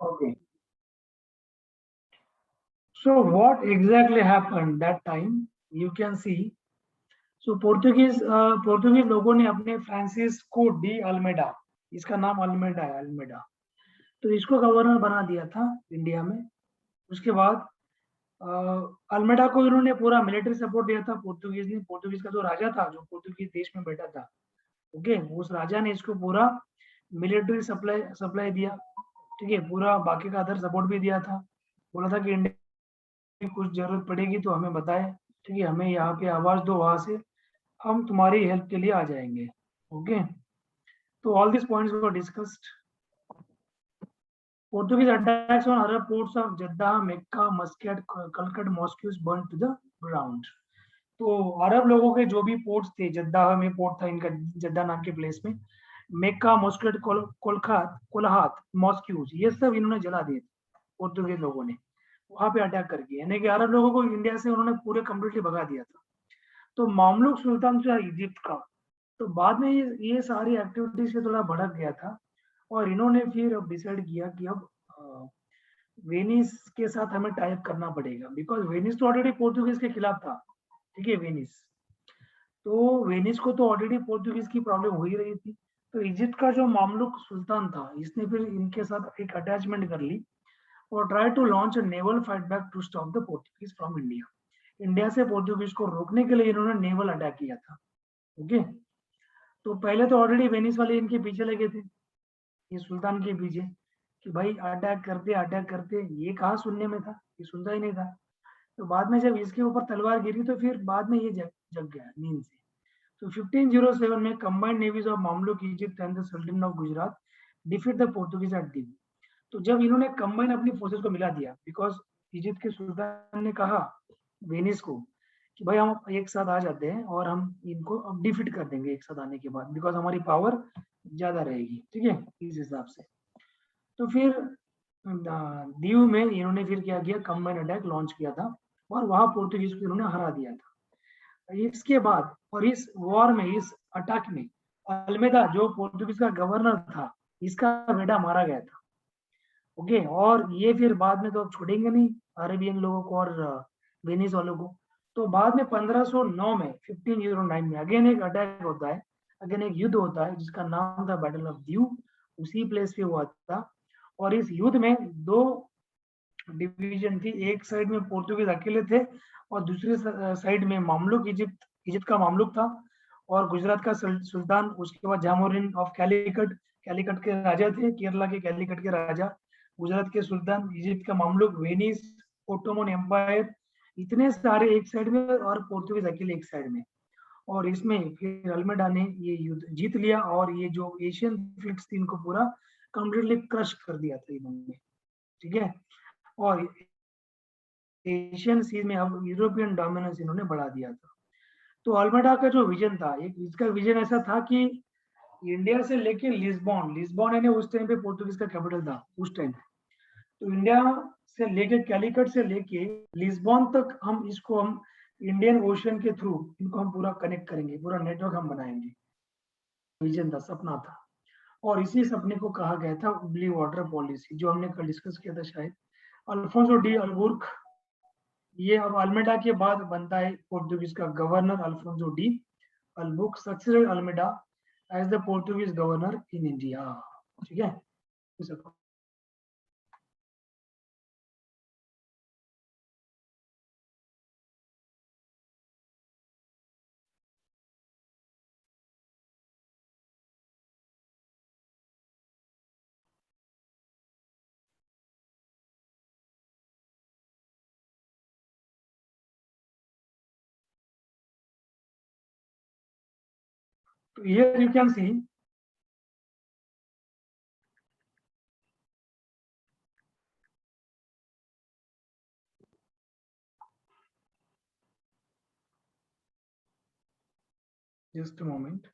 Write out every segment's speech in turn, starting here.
Okay. So what exactly happened that time? You can see. So Portuguese लोगों ने अपने Francisco de Almeida, इसका नाम अल्मेडा है, अल्मेडा, तो इसको गवर्नर बना दिया था इंडिया में। उसके बाद अल्मेडा को इन्होंने पूरा मिलिट्री सपोर्ट दिया था पोर्तुगीज ने। पोर्तुगीज का जो राजा था, जो पोर्तुगीज देश में बैठा था, ओके, उस राजा ने इसको पूरा मिलिट्री सप्लाई सप्लाई दिया। ठीक है, पूरा बाकी का अदर सपोर्ट भी दिया था। बोला था कि इंडिया की कुछ जरूरत पड़ेगी तो हमें बताए, ठीक है, हमें यहाँ पे आवाज दो, वहां से हम तुम्हारी हेल्प के लिए आ जाएंगे। ओके, तो all this points were discussed. Portuguese attacks on Arab ports of Jeddah, Mecca, Muscat, Calcut, Mosques burned to the ground. तो अरब लोगों के जो भी पोर्ट्स थे, जद्दाह में पोर्ट था इनका, जद्दा नाम के प्लेस में, मेक्का, मस्कट, कोलखात, कोलाहात, मॉस्क्यूज, ये सब इन्होंने जला दिए थे पोर्तुगीज लोगों ने, वहां पे अटैक करके, यानी कि अरब लोगों को इंडिया से उन्होंने पूरे कम्प्लीटली भगा दिया था। तो मामलुक सुल्तान था इजिप्ट का। तो बाद में ये सारी एक्टिविटीज से थोड़ा भड़क गया था, और इन्होंने फिर अब डिसाइड किया कि अब वेनिस के साथ हमें टाइप करना पड़ेगा, बिकॉज वेनिस तो ऑलरेडी पोर्तुगीज के खिलाफ था। ठीक है, वेनिस, तो वेनिस को तो ऑलरेडी पोर्तुगीज की प्रॉब्लम हो ही रही थी। तो इजिप्ट का जो मामलुक सुल्तान था, इसने फिर इनके साथ एक अटैचमेंट कर ली और try to launch a naval fight back to stop the Portuguese from India. India से पोर्तुगीज को रोकने के लिए इन्होंने नेवल अटैक किया था। ओके, तो पहले तो ऑलरेडी वेनिस वाले इनके पीछे लगे थे, ये सुल्तान के पीछे, कि भाई अटैक करते, ये कहाँ सुनने में था, ये सुनता ही नहीं था। तो बाद में जब इसके ऊपर तलवार गिरी तो फिर बाद में ये जग गया नींद से। तो 1507 में combined navies of Mamluk, Egypt and the sultan of Gujarat defeat the Portuguese at Diu. तो जब इन्होंने कंबाइन अपनी फोर्सेस को मिला दिया, बिकॉज इजिप्ट के सुल्तान ने कहा वेनिस को कि भाई हम एक साथ आ जाते हैं और हम इनको अब डिफीट कर देंगे एक साथ आने के बाद, बिकॉज हमारी पावर ज्यादा रहेगी। ठीक है, इस हिसाब से। तो फिर दीव में इन्होंने फिर क्या किया, कंबाइन अटैक लॉन्च किया था और वहां पोर्तुगीज को इन्होंने हरा दिया था। इसके बाद और इस वॉर में, इस अटैक में, अल्मेदा जो पोर्तुगीज का गवर्नर था, इसका बेटा मारा गया था। ओके, और ये फिर बाद में तो अब छोड़ेंगे नहीं अरेबियन लोगों को और वेनिस वालों को। तो बाद में 1509 में, 1509 में अगेन एक अटैक होता है, अगेन एक युद्ध होता है जिसका नाम था बैटल ऑफ दीव, उसी प्लेस पे हुआ था। और इस युद्ध में दो डिवीजन थी, एक साइड में पोर्तुगीज अकेले थे और दूसरे साइड में मामलुक, इजिप्ट इजिप्ट का मामलुक था, और गुजरात का सुल्तान, उसके बाद जामोरिन ऑफ कैलिकट, कैलिकट के राजा थे, केरला के कैलिकट के राजा, गुजरात के सुल्तान, इजिप्ट का मामलुक, वेनिस, ओटोमन एम्पायर, इतने सारे एक साइड में और पोर्तुगीज अकेले एक साइड में। और इसमें फिर अल्मेडा ने ये युद्ध जीत लिया और ये जो एशियन फ्लीट्स थी इनको पूरा कंप्लीटली क्रश कर दिया था इन्होंने। ठीक है, और एशियन सीज में अब यूरोपियन डोमिनेंस इन्होंने बढ़ा दिया था। तो अल्मेडा का जो विजन था, एक इसका विजन ऐसा था कि इंडिया से लेके लिस्बॉन, लिस्बॉन यानी उस टाइम पे पोर्तुगीज का कैपिटल था उस टाइम। तो इंडिया से लेके कैलिकट से लेके लिस्बॉन तक हम इसको हम इंडियन ओशन के थ्रू इनको हम पूरा कनेक्ट करेंगे, पूरा नेटवर्क हम बनाएंगे। विजन था, सपना था। और इसी सपने को कहा गया था ब्लू वाटर पॉलिसी, जो हमने कल डिस्कस किया था शायद। अल्फोंसो डी अल्बुर्क, ये अब अल्मेडा के बाद बनता है पोर्तुगीज का governor Alfonso de Albuquerque, successor Almeida as the Portuguese governor in India. ठीक है, तो here you can see, just a moment.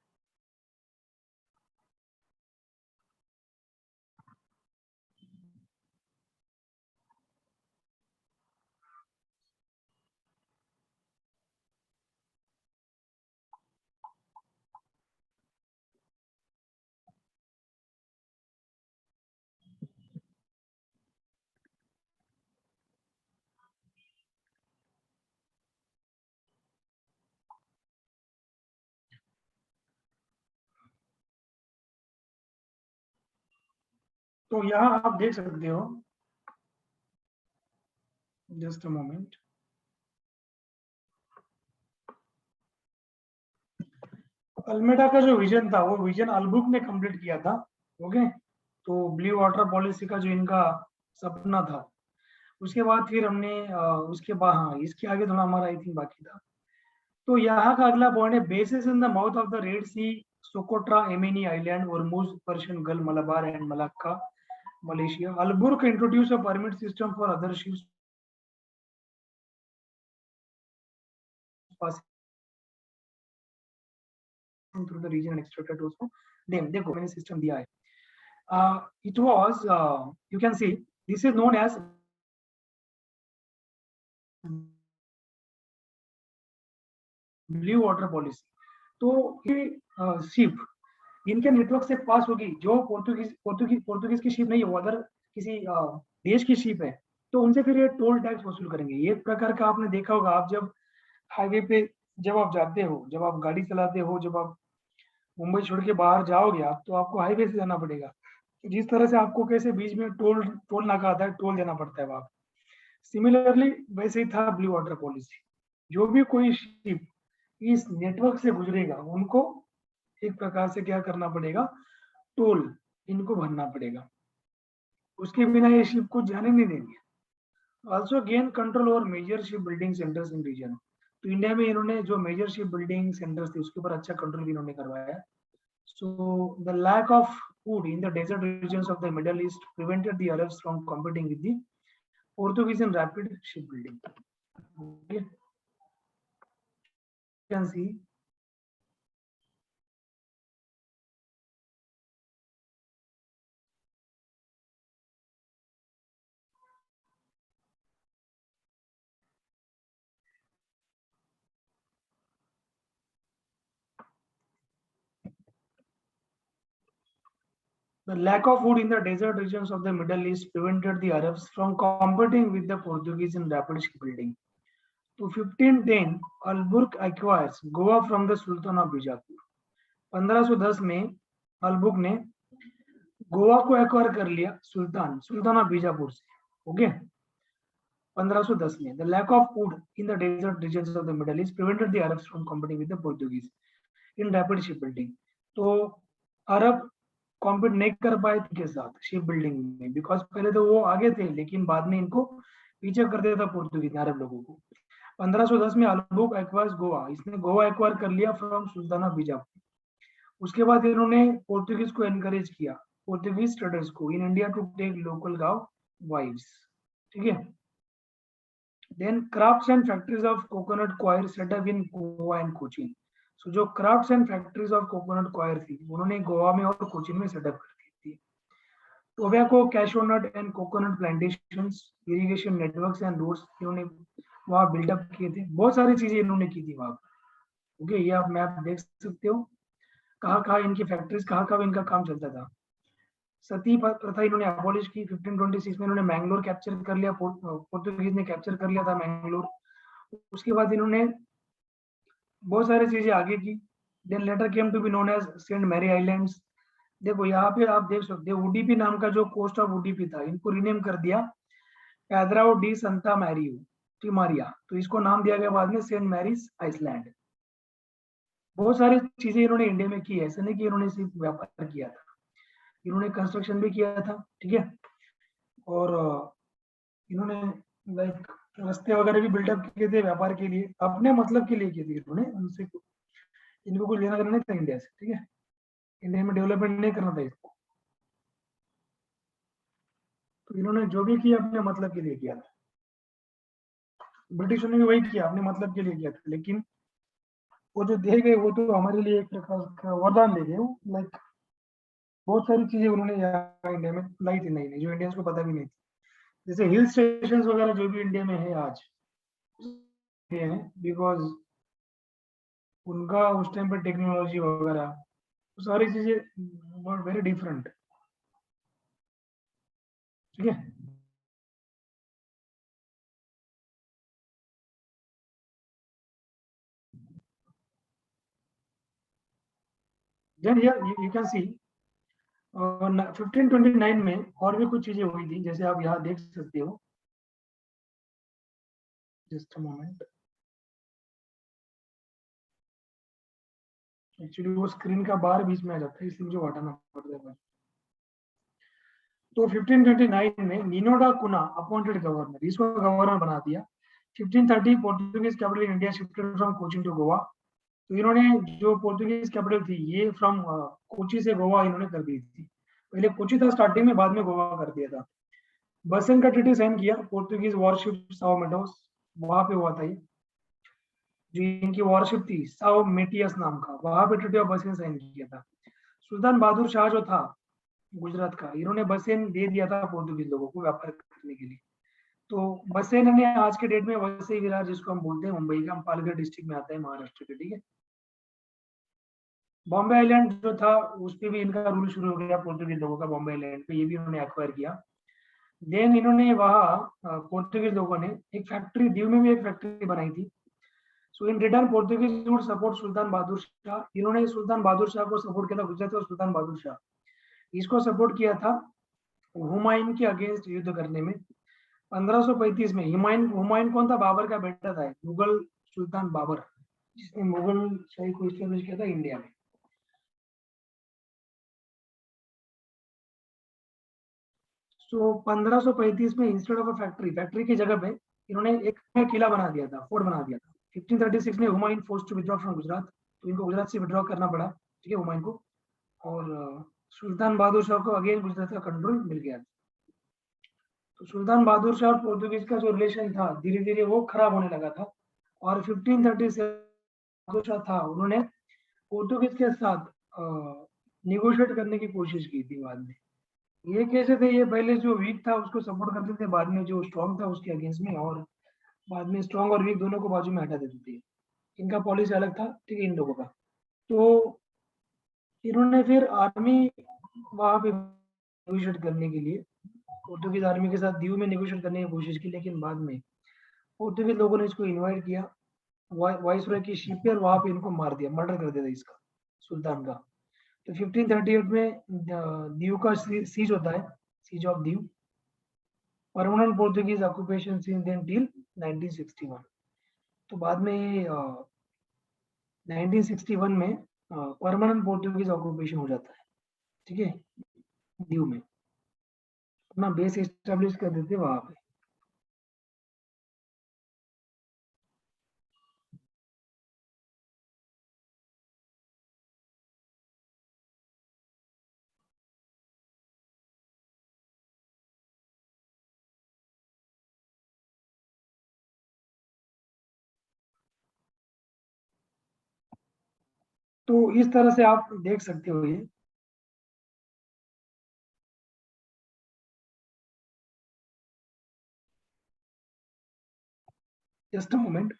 तो यहाँ आप देख सकते हो, जस्ट अ मोमेंट, अल्मेडा का जो विजन था वो विजन अल्बुक ने कंप्लीट किया था। ओके, तो ब्लू वाटर पॉलिसी का जो इनका सपना था, उसके बाद फिर हमने उसके बाद, हाँ इसके आगे थोड़ा हमारा आई थिंक बाकी था। तो यहाँ का अगला पॉइंट है, basis in the mouth of the Red Sea, Socotra, Amini island, Ormuz, Persian Gulf, Malabar and Malacca, Malaysia. Albuquerque introduce a permit system for other ships passing through the region and extracted उसको name, देखो मैंने system दिया है। It was, you can see, this is known as blue water policy. तो ये ship इनके network से पास होगी, जो पोर्तुगीज की शिप नहीं है, वो अदर किसी देश की शिप है, तो उनसे फिर ये टोल टैक्स वसूल करेंगे। ये प्रकार का आपने देखा होगा, आप जब हाईवे पे जब आप जाते हो, जब आप गाड़ी चलाते हो, जब आप मुंबई छोड़ के बाहर जाओगे आप, तो आपको हाईवे से जाना पड़ेगा। जिस तरह से आपको कैसे बीच में टोल टोल नाका आता है, टोल देना पड़ता है वहां, सिमिलरली वैसे ही था ब्लू वाटर पॉलिसी। जो भी कोई शिप इस नेटवर्क से गुजरेगा, उनको एक प्रकार से क्या करना पड़ेगा, टोल इनको भरना पड़ेगा, उसके बिना ये शिप को जाने नहीं देंगे। Also gain control over major ship building centres in region. तो इंडिया में इन्होंने जो मेजर शिप बिल्डिंग सेंटर्स थे, उसके ऊपर अच्छा कंट्रोल भी इन्होंने करवाया। So the lack of food in the desert regions of the Middle East prevented the Arabs from competing with the Portuguese in rapid shipbuilding. Okay, you can see the lack of food in the desert regions of the Middle East prevented the Arabs from competing with the Portuguese in rapid shipbuilding. To 1510, Alburq acquires Goa from the Sultan of Bijapur. 1510 में अलबुक ने गोवा को acquire कर लिया सुल्तान of Bijapur से। Okay, 1510 में the lack of food in the desert regions of the Middle East prevented the Arabs from competing with the Portuguese in rapid shipbuilding. तो अरब compete नहीं कर पाए के साथ शिप बिल्डिंग में, बिकॉज पहले तो वो आगे थे, लेकिन बाद में इनको पीछे कर दिया था पोर्तुगीज ने अरब लोगों को। 1510 में अलबुक एक्वायर्स गोवा, इसने गोवा एक्वायर कर लिया फ्रॉम सुल्तान ऑफ बीजापुर। उसके बाद इन्होंने पोर्तुगीज को एनकरेज किया, पोर्तुगीज ट्रेडर्स को, in India to take local Goan wives. ठीक है, then crafts and factories of coconut coir set up in Goa and Cochin. So जो crafts and factories of coconut coir थी, उन्होंने गोवा में और कोचिन में सेटअप कर दी थी। Tobacco, cashew nut and coconut plantations, irrigation networks and roads इन्होंने वहाँ बिल्डअप किए थे। बहुत सारी चीजें इन्होंने की थी वहाँ पर। ओके, ये आप मैप देख सकते हो, कहाँ कहाँ इनकी फैक्ट्रीज, कहाँ कहाँ इनका काम चलता था। सती प्रथा इन्होंने अबॉलिश की। 1526 में इन्होंने मैंगलोर कैप्चर कर लिया, पोर्तुगीज ने कैप्चर कर लिया था मैंगलोर। उसके बाद इन्होंने बहुत सारी चीजें आगे की। Then later came to be known as Saint Mary Islands. देखो यहाँ पे आप देख सकते हो, उडीपी नाम का जो कोस्ट ऑफ उडीपी था, इनको रिनेम कर दिया पैद्राओ डी संता मैरियो टिमारिया, तो इसको नाम दिया गया बाद में सेंट मैरीज आइसलैंड। बहुत सारी चीजें इन्होंने इंडिया में की है, ऐसा नहीं कि इन्होंने सिर्फ व्यापार किया था, इन्होंने कंस्ट्रक्शन भी किया था। ठीक है, और इन्होंने लाइक रास्ते वगैरह भी बिल्डअप किए थे व्यापार के लिए, अपने मतलब के लिए किए थे इन्होंने, उनसे इनको कुछ लेना देना नहीं था इंडिया से। ठीक है, इंडिया में डेवलपमेंट नहीं करना था इसको, तो इन्होंने जो भी किया अपने मतलब के लिए किया था। ब्रिटिशों ने भी वही किया, अपने मतलब के लिए किया था, लेकिन वो जो दे गए वो तो हमारे लिए एक प्रकार का वरदान दे गए। लाइक बहुत सारी चीजें उन्होंने यहाँ इंडिया में लाई थी नई नई, जो इंडियंस को पता भी नहीं थी। जैसे हिल स्टेशन वगैरह जो भी इंडिया में है आज, ये है बिकॉज उनका उस टाइम पर टेक्नोलॉजी वगैरह सारी चीजें वेरी डिफरेंट। ठीक है, then here you can see और 1529 में और भी कुछ चीजें हुई थी, जैसे आप यहाँ देख सकते हो। जस्ट अ मोमेंट, एक्चुअली वो स्क्रीन का बार बीच में आ जाता है, इसलिए मुझे हटाना पड़ता है। तो 1529 में नीनो डा कुना अपॉइंटेड गवर्नर, इसको गवर्नर बना दिया। 1530 Portuguese capital in India shifted from Cochin to Goa. तो इन्होंने जो पोर्टुगीज कैपिटल थी ये फ्रॉम कोची से गोवा इन्होंने कर दी थी। पहले कोची था स्टार्टिंग में, बाद में गोवा कर दिया था। बसेन का ट्रीटी साइन किया पोर्टुगीज वॉरशिप साओ मेडोस, वहां पे हुआ था ये। जो इनकी वॉरशिप थी साओ मेटियस नाम का, वहां पे ट्रीटी ऑफ बसेन साइन किया था। सुल्तान बहादुर शाह जो था गुजरात का, इन्होंने बसेन दे दिया था पोर्तुगीज लोगों को व्यापार करने के लिए। तो बसेन ने आज के डेट में वसई विरार जिसको हम बोलते हैं मुंबई का, पालघर डिस्ट्रिक्ट में आता है महाराष्ट्र के, ठीक है। बॉम्बे आइलैंड जो था उस पर भी इनका रूल शुरू हो गया पोर्तुगीज लोगों का, बॉम्बे आइलैंड पे, ये भी उन्होंने एक्वायर किया। देन इन्होंने वहाँ पोर्तुगीज लोगों ने एक फैक्ट्री, दीव में भी एक फैक्ट्री बनाई थी। So in return Portuguese would support Sultan Bahadur Shah, इन्होंने सुल्तान बहादुर शाह को सपोर्ट किया था, गुजरात और सुल्तान बहादुर शाह इसको सपोर्ट किया था हुमायूं के अगेंस्ट युद्ध करने में। 1535 में हुमायूं, हुमायूं कौन था? बाबर का बेटा था, मुगल सुल्तान बाबर, जिसने मुगल शाही को इस्टेब्लिश किया था इंडिया में। सो 1535 में instead of a factory, factory की जगह पे इन्होंने एक किला बना दिया था, फोर्ट बना दिया था। 1536 में Humayun forced to withdraw from Gujarat, तो इनको गुजरात से विड्रॉ करना पड़ा, ठीक है, हुमायूं को। और सुल्तान बहादुर शाह को अगेन गुजरात का कंट्रोल मिल गया। तो सुल्तान बहादुर शाह और पोर्तुगीज का जो रिलेशन था धीरे धीरे वो खराब होने लगा था। और 1537 बहादुर शाह था, उन्होंने पोर्तुगीज के साथ निगोशिएट करने की कोशिश की थी बाद में। ये कैसे थे? ये पहले जो वीक था उसको सपोर्ट करते थे, बाद में जो स्ट्रांग था उसके अगेंस्ट में, और बाद में स्ट्रांग और वीक दोनों को बाजू में हटा देते थे। इनका पॉलिसी अलग था, ठीक है, इन लोगों का। तो इन्होंने फिर आर्मी वहां पे निगोशिएट करने के लिए पोर्तुगीज आर्मी के साथ दीव में निगोशिएट करने की कोशिश की, लेकिन बाद में पोर्तुगीज लोगों ने इसको इनवाइट किया वाइसरॉय की शिप पे, और वहां पे इनको मार दिया, मर्डर कर दिया था इसका, सुल्तान का। तो 1538 में दीव का सीज होता है, siege of Diu, permanent Portuguese occupation since then till 1961। तो बाद में ये 1961 में परमानेंट पोर्तुगीज ऑक्यूपेशन हो जाता है, ठीक है, दीव में अपना बेस एस्टेब्लिश कर देते वहां पे। तो इस तरह से आप देख सकते हो ये। Just a moment.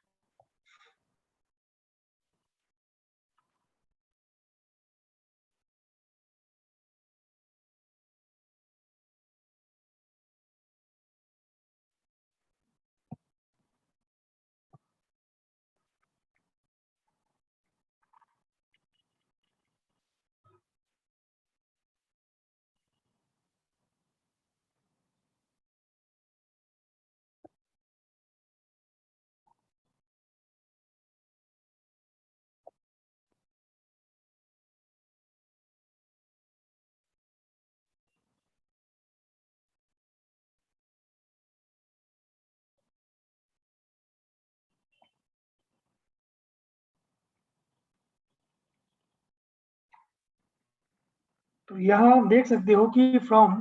तो यहाँ देख सकते हो कि फ्रॉम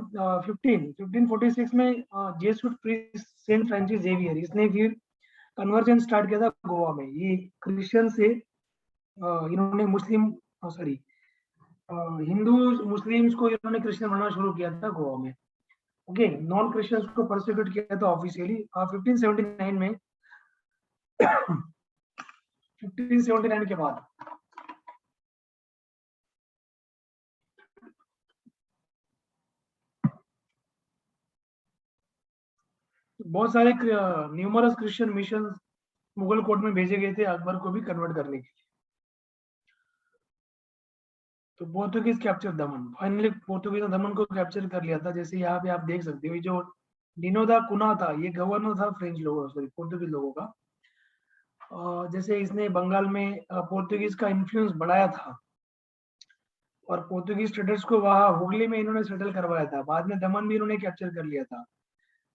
1546 में Jesuit priest Saint Francis Xavier, इसने फिर कन्वर्जन स्टार्ट किया था गोवा में। ये क्रिश्चियन से इन्होंने मुस्लिम, सॉरी, हिंदू मुस्लिम्स को इन्होंने क्रिश्चियन बनाना शुरू किया था गोवा में। ओके, नॉन क्रिश्चियंस को परसिक्यूट किया था ऑफिशियली 1579 में। 1579 के बाद बहुत सारे numerous Christian mission Mughal court में भेजे गए थे अकबर को भी कन्वर्ट करने के लिए। तो पोर्तुगीज कैप्चर दमन, फाइनली पोर्तुगीज ने दमन को कैप्चर कर लिया था। जैसे यहाँ पे आप देख सकते हो, ये जो डिनो दा कुना था, ये गवर्नर था फ्रेंच लोगों, सॉरी पोर्तुगीज लोगों का। जैसे इसने बंगाल में पोर्तुगीज का इन्फ्लुएंस बढ़ाया था, और पोर्तुगीज ट्रेडर्स को वहां हुगली में इन्होंने सेटल करवाया था। बाद में दमन भी इन्होंने कैप्चर कर लिया था।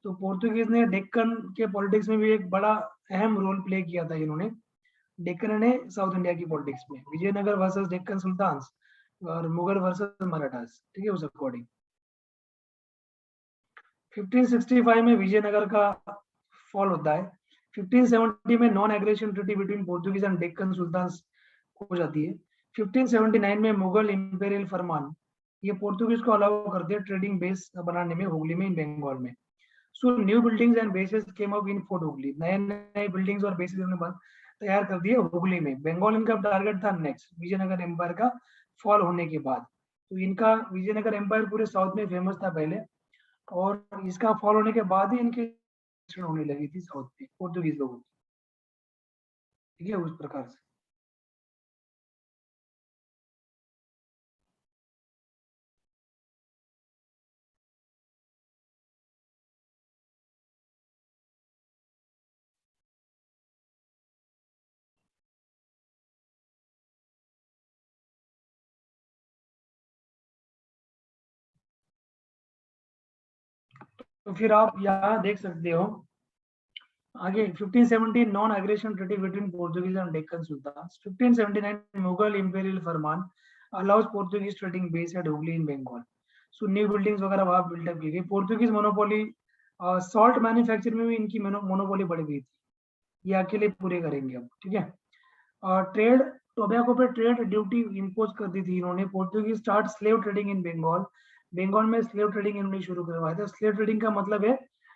तो पोर्तुगीज ने डेक्कन के पॉलिटिक्स में भी एक बड़ा अहम रोल प्ले किया था इन्होंने, डेक्कन ने साउथ इंडिया की पॉलिटिक्स में। विजयनगर वर्सेस डेक्कन सुल्तान्स और मुगल वर्सेस मराठास, ठीक है, उस अकॉर्डिंग 1565 में विजयनगर का फॉल होता है। 1570 में non aggression treaty between Portuguese and Deccan sultans हो जाती है। 1579 में मुगल इंपेरियल फरमान, ये पोर्तुगीज को अलाउ करते हैं ट्रेडिंग बेस बनाने में हुगली में, इन बंगाल में। सो new buildings and bases came up in fort Hooghly, नए नए बिल्डिंग्स और बेसिस उन्होंने तैयार कर दिए हुगली में। बंगाल इनका टारगेट था नेक्स्ट, विजयनगर एम्पायर का फॉल होने के बाद। तो इनका विजयनगर एम्पायर पूरे साउथ में फेमस था पहले, और इसका फॉल होने के बाद ही इनकी होने लगी थी साउथ में पोर्तुगीज लोगों की, ठीक है, उस प्रकार से। तो फिर आप यहाँ देख सकते हो आगे 1570 non aggression treaty between Portuguese and Deccan sultans. 1579 Mughal imperial farman allows Portuguese trading base at Hooghly in Bengal. So new buildings वगैरह वहां बिल्डअप की गई। पोर्तुगीज मोनोपोली सॉल्ट मैन्युफैक्चर में भी इनकी मोनोपोली बढ़ गई थी। ये अकेले पूरे करेंगे अब, ठीक है। ट्रेड, टोबैको पे ट्रेड ड्यूटी इम्पोज कर दी थी इन्होंने। Portuguese start slave trading in Bengal, Bengal में स्लेव ट्रेडिंग इन्होंने शुरू करवाया था। स्लेव ट्रेडिंग का मतलब है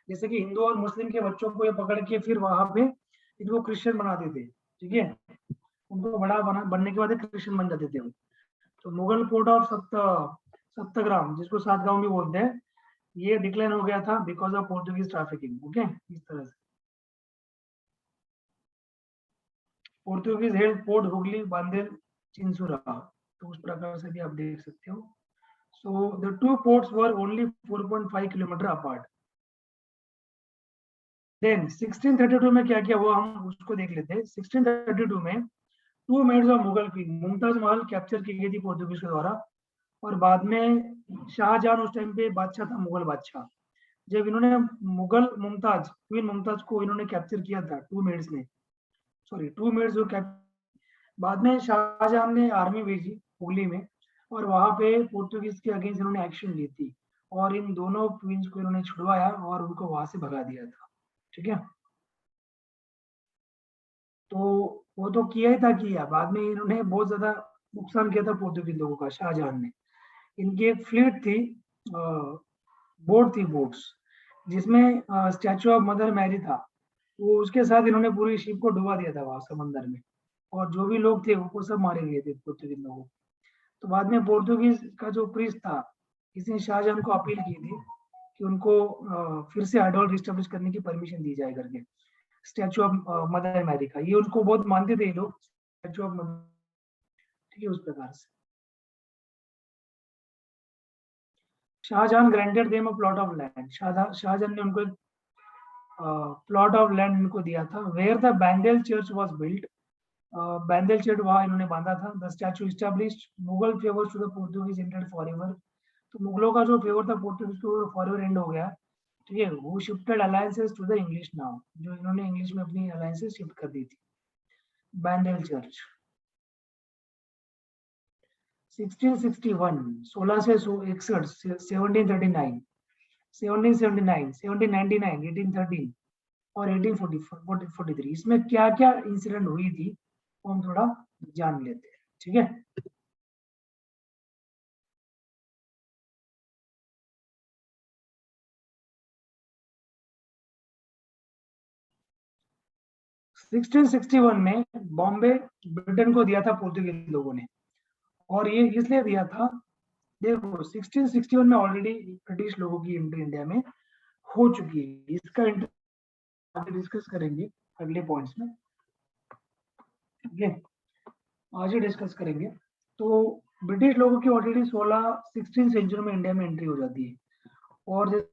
जैसे कि हिंदू और मुस्लिम के बच्चों को ये पकड़ के फिर वहां पे इनको क्रिश्चियन बनाते थे, ठीक है। उनको बड़ा बनने के बाद क्रिश्चियन बन जाते थे वो। तो मुगल पोर्ट ऑफ सप्तग्राम, जिसको सातगांव भी बोलते हैं, ये डिक्लाइन हो गया था because of Portuguese trafficking, okay, इस तरह से। Portuguese held port Hooghly, Bandel, Chinsura, तो उस प्रकार से भी आप देख सकते हो। So the two ports were only 4.5 kilometre apart. Then 1632 में क्या क्या हुआ, हम उसको देख लेते हैं। 1632 में two maids of Mughal queen, Mumtaz Mahal capture की गई थी पोर्तुगीज के द्वारा। और बाद में शाहजहां उस टाइम पे बादशाह था, मुगल बादशाह। जब इन्होंने मुगल मुमताज, क्वीन मुमताज को इन्होंने कैप्चर किया था, टू मेड्स ने, सॉरी टू मेड्स जो बाद में शाहजहां ने आर्मी भेजी हुगली में, और वहां पे पोर्तुगीज के अगेंस्ट इन्होंने एक्शन ली थी, और इन दोनों क्वींस को इन्होंने छुड़वाया और उनको वहां से भगा दिया था, ठीक है। तो वो तो किया ही था, किया। बाद में इन्होंने बहुत ज्यादा नुकसान किया था पोर्तुगीज लोगों का, शाहजहां ने। इनकी एक फ्लीट थी, बोट थी, बोट्स, जिसमें स्टैचू ऑफ मदर मैरी था। वो उसके साथ इन्होंने पूरी शिप को डुबा दिया था वहां समंदर में, और जो भी लोग थे वो सब मारे गए थे पोर्तुगीज लोगों। तो बाद में पोर्तुगीज का जो प्रिंस था, इसने शाहजहां को अपील की थी कि उनको फिर से आइडोल रिस्टेब्लिश करने की परमिशन दी जाए करके, स्टैचू ऑफ मदर मैरी का। ये उनको बहुत मानते थे ये लोग, स्टैचू ऑफ मदर, ठीक है, उस प्रकार से। Shahjahan granted them a plot of land, Shahjahan ने उनको एक प्लॉट ऑफ लैंड इनको दिया था, where the Bandel church was built. Bandel church वहां इन्होंने बांधा था। The statue established Mughal favours to the Portuguese ended forever. तो मुगलों का जो फेवर था पोर्तुगीज को फॉरएवर एंड हो गया, ठीक है। वो shifted alliances to the English now, जो इन्होंने इंग्लिश में अपनी अलायंसेस शिफ्ट कर दी थी। बैंडेल चर्च 1661, 16 से 61, 1739, 1779, 1799, 1813 और 1843, इसमें क्या क्या इंसिडेंट हुई थी वो हम थोड़ा जान लेते हैं, ठीक है। 1661 में बॉम्बे ब्रिटेन को दिया था पोर्तुगीज लोगों ने, और ये इसलिए दिया था, देखो 1661 में ऑलरेडी ब्रिटिश लोगों की एंट्री इंडिया में हो चुकी है। इसका आगे डिस्कस करेंगे अगले पॉइंट्स में, ठीक है, आज ही डिस्कस करेंगे। तो ब्रिटिश लोगों की ऑलरेडी 16 सेंचुरी में इंडिया में एंट्री हो जाती है, और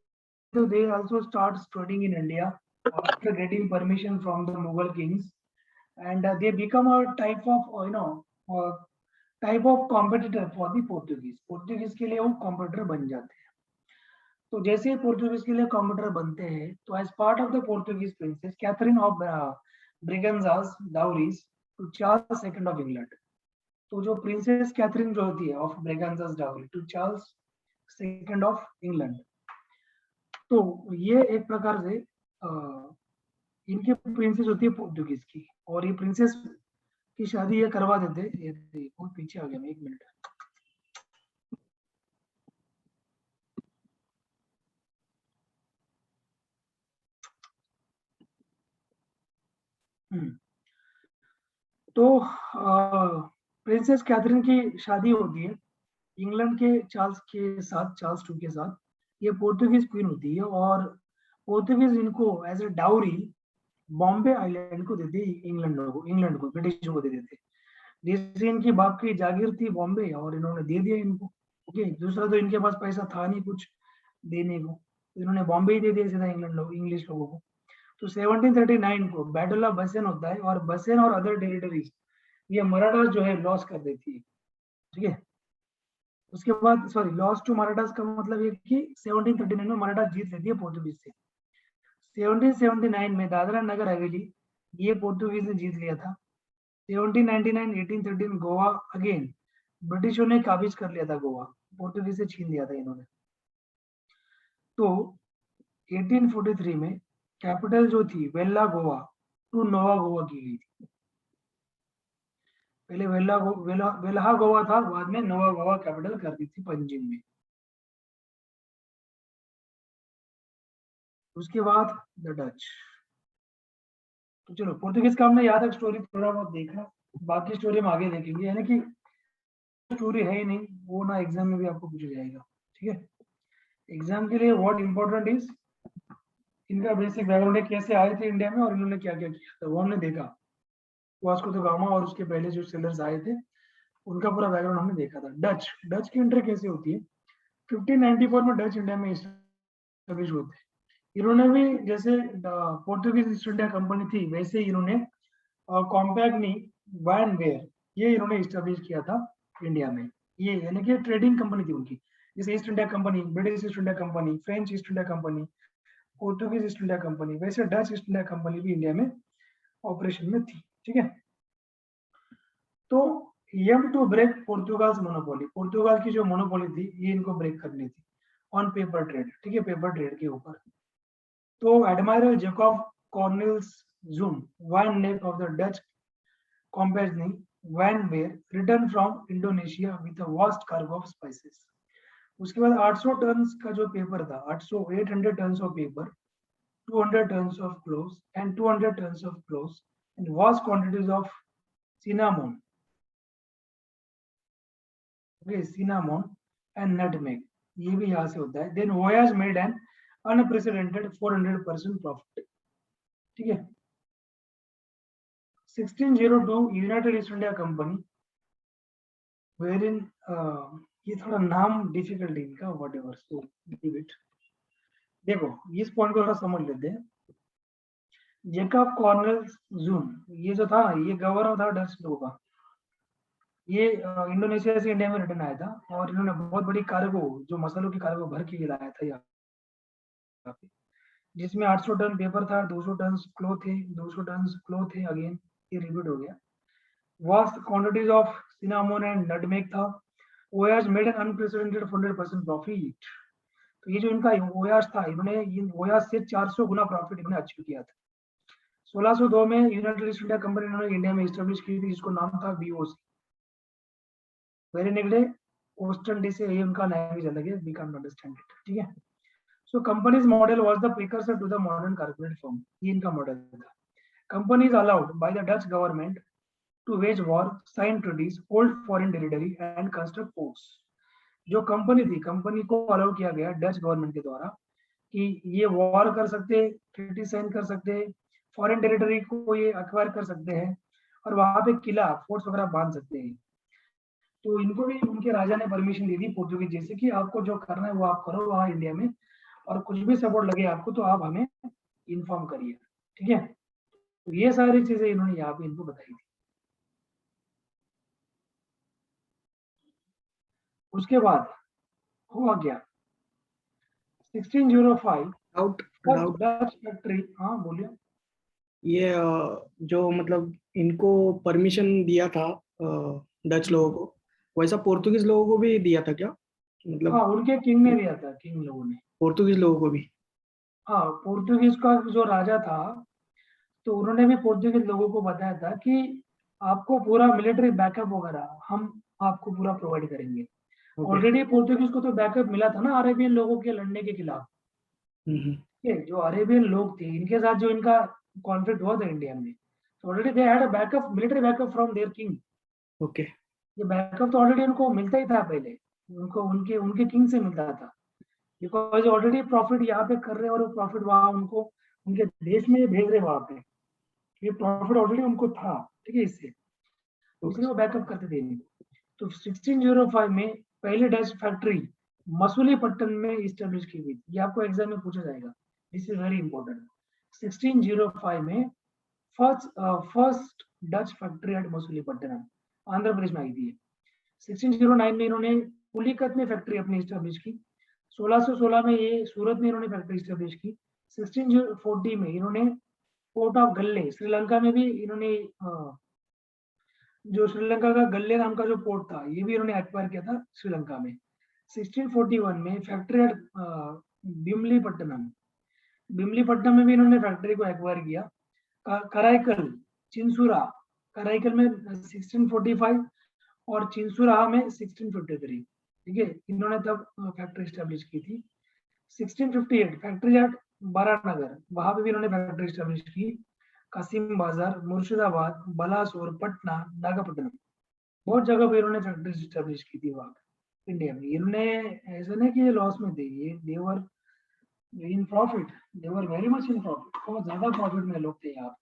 so they also start studying in India after getting permission from the Mughal kings, and they become a type of type of competitor for the Portuguese. Portuguese के लिए वो competitor बन जाते हैं। तो जैसे ही पोर्टुगीज के लिए competitor बनते हैं, तो as part of the Portuguese princess Catherine of Braganza's dowries to Charles II of England, तो जो प्रिंसेस कैथरीन जो होती है of Braganza dowry to Charles second of England, तो ये एक प्रकार से इनकी प्रिंसेस होती है पोर्टुगीज की, और ये प्रिंसेस की शादी ये करवा देते। ये बहुत पीछे आ गया मैं, 1 मिनट। तो प्रिंसेस कैथरीन की शादी होती है इंग्लैंड के चार्ल्स के साथ, चार्ल्स टू के साथ। ये पोर्टुगीज क्वीन होती है, और पोर्टुगीज इनको as a dowry Bombay island को देते, इंग्लैंड को ब्रिटिशों को दे देते। जैसे इनकी बाप की जागीर थी बॉम्बे, और इन्होंने दे दिया इनको। ओके, दूसरा तो इनके पास पैसा था नहीं कुछ देने को, तो इन्होंने बॉम्बे ही दे दिया सीधा इंग्लिश लोगों को। तो 1739 को बैटल ऑफ बसेन होता है, और बसेन और अदर टेरिटरीज ये मराठास जो है लॉस कर देती है। ठीक है, उसके बाद सॉरी, लॉस टू मराठास का मतलब ये कि 1739 में मराठा जीत लेती है पोर्टुगीज से। 1779 में दादरा नगर हवेली ये पोर्टुगीज ने जीत लिया था। 1799 1813 गोवा अगेन ब्रिटिशों ने काबिज कर लिया था, गोवा पोर्टुगीज से छीन लिया था इन्होंने। तो 1843 में कैपिटल जो थी वेल्ला गोवा टू नोवा गोवा की गई थी। पहले वेल्हा गोवा था, बाद में नोवा गोवा कैपिटल कर दी थी पंजिम में। उसके बाद द डच। तो चलो, पोर्टुगीज का हमने यहाँ तक स्टोरी थोड़ा बहुत देखा, बाकी स्टोरी हम आगे देखेंगे, यानी कि स्टोरी है ही नहीं, वो ना एग्जाम में भी आपको पूछा जाएगा। ठीक है, एग्जाम के लिए व्हाट इंपॉर्टेंट इज इनका बेसिक बैकग्राउंड है, कैसे आए थे इंडिया में और इन्होंने क्या क्या किया था, वो हमने देखा। वास्को द गामा और उसके पहले जो सेलर्स आए थे उनका पूरा बैकग्राउंड हमने देखा था। डच डच की एंट्री कैसे होती है? 1594 में डच इंडिया में एस्टेब्लिश होते हैं। इन्होंने भी जैसे पोर्टुगीज ईस्ट इंडिया कंपनी थी, वैसे ही इन्होंने कॉम्पैक्टनी वैन वेयर ये इन्होंने एस्टेब्लिश किया था इंडिया में। ये यानी कि ट्रेडिंग कंपनी थी उनकी, जैसे East India company, British East India company, French East India company, Portuguese East India company, वैसे डच ईस्ट इंडिया कंपनी भी इंडिया में ऑपरेशन में थी। ठीक है, तो aim to break Portugal's monopoly, Portugal की जो मोनोपोली थी ये इनको ब्रेक करनी थी ऑन पेपर ट्रेड। ठीक है, पेपर ट्रेड के ऊपर। तो admiral Jacob Corneliszoon van Neck of the Dutch company Van Beer returned from Indonesia with a vast cargo of spices. उसके बाद 800 टन का जो पेपर था, 800 ton of pepper, 200 ton of cloves and 200 ton of cloves and vast quantities of cinnamon, okay, cinnamon and nutmeg, ये भी यहाँ से होता है। Then voyage made an unprecedented 400% profit। ठीक है, 1602 United east India company wherein ये थोड़ा नाम डिफिकल्ट है इनका, what ever, so leave it. देखो इस पॉइंट को थोड़ा समझ लेते हैं। जेकब कॉर्नेल्स जूम ये जो था, ये गवर्नर था डच लोगों का। ये इंडोनेशिया से इंडिया में रिटर्न आया था, और इन्होंने बहुत बड़ी कार्गो, जो मसालों की कार्गो भर के लाया था यहाँ पे, जिसमें 800 टन पेपर था, 200 टन क्लोथ थे, 200 टन क्लोथ थे, अगेन ये रिपीट हो गया। Vast quantities of cinnamon and nutmeg था। Voyage made an unprecedented 100% profit. तो ये जो इनका वोयाज था, इन्होंने वोयाज से 400 गुना प्रॉफिट इन्होंने अचीव किया था। 1602 में यूनाइटेड ईस्ट इंडिया कंपनी इन्होंने इंडिया में एस्टेब्लिश की थी, जिसको नाम था बीओसी, वेरी नेगडे ओस्टन डी से, ये उनका लैंग्वेज अलग है, वी कैन अंडरस्टैंड इट। ठीक है, so company's model was the precursor to the modern corporate firm, ये इनका मॉडल था। Companies allowed by the Dutch government to wage war, sign treaties, hold foreign territory and construct ports। जो company थी, company को allow किया गया Dutch government के द्वारा कि ये वॉर कर सकते, ट्रीटी साइन कर सकते, फॉरेन टेरिटरी को ये अक्वायर कर सकते हैं, और वहां पे किला फोर्ट्स वगैरह बांध सकते हैं। तो इनको भी उनके राजा ने परमिशन दे दी पोर्तुगीज जैसे कि आपको जो करना है वो आप करो वहाँ इंडिया में, और कुछ भी सपोर्ट लगे आपको तो आप हमें इन्फॉर्म करिए, ठीक है। तो ये सारी चीजें इन्होंने यहाँ पे इनको बताई थी। उसके बाद हुआ क्या, 1605 doubt first doubt Dutch factory, हाँ बोलिए। ये जो मतलब इनको परमिशन दिया था डच लोगों को, वैसा पोर्तुगीज लोगों को भी दिया था क्या? हाँ मतलब उनके किंग ने दिया था, किंग लोगों ने। पोर्तुगीज लोगों को भी? हाँ पोर्तुगीज का जो राजा था, तो उन्होंने भी पोर्तुगीज लोगों को बताया था कि आपको पूरा मिलिट्री बैकअप वगैरह हम आपको पूरा प्रोवाइड करेंगे। ओके। ऑलरेडी पोर्तुगीज को तो बैकअप मिला था ना अरेबियन लोगों के लड़ने के खिलाफ। हम्म। ये जो अरेबियन लोग थे इनके साथ जो इनका कॉन्फ्लिक्ट हुआ था इंडिया में, तो already they had a backup, military backup from there king. Okay. ये बैकअप तो ऑलरेडी उनको मिलता ही था पहले, उनको उनके उनके किंग से मिलता था, बिकॉज ऑलरेडी प्रॉफिट यहाँ पे कर रहे हैं और वो प्रॉफिट वहाँ उनको उनके देश में भेज रहे वहां पे, ये प्रॉफिट ऑलरेडी उनको था, ठीक है इससे, ओके। इसलिए वो बैकअप करते थे इनको। तो 1605 में पहली डच फैक्ट्री मसूलीपट्टनम में स्टेब्लिश की गई, ये आपको एग्जाम में पूछा जाएगा, दिस इज वेरी इंपॉर्टेंट। 1605 में first first Dutch factory at Masulipatnam, Andhra Pradesh में आई थी। 1609 में इन्होंने पुलिकत में फैक्ट्री अपनी स्टेब्लिश की। 1616 में ये सूरत में इन्होंने फैक्ट्री स्टेब्लिश की। 1640 में इन्होंने पोर्ट ऑफ गल्ले श्रीलंका में भी इन्होंने जो श्रीलंका का गल्ले नाम का जो पोर्ट था ये भी इन्होंने एक्वायर किया था श्रीलंका में। 1641 में फैक्ट्री एट बिमलीपट्टनम, बिमलीपट्टनम में भी इन्होंने फैक्ट्री को एक्वायर किया। कराईकल, चिंसुरा, कराईकल में 1645 और चिंसुराहा में 1653, ठीक है, इन्होंने तब फैक्ट्री स्टैब्लिश की थी। 1658 फैक्ट्री एट बारानगर, वहां पे भी इन्होंने फैक्ट्री स्टैब्लिश की। कासिम बाजार, मुर्शिदाबाद, बलासोर, पटना, नागपट्टनम, बहुत जगह पे इन्होंने फैक्ट्री स्टैब्लिश की थी वहां पे इंडिया में। इन्होंने ऐसा नहीं कि ये लॉस में थे, ये they were in profit, they were very much in profit, बहुत ज्यादा प्रॉफिट में लोग थे यहाँ।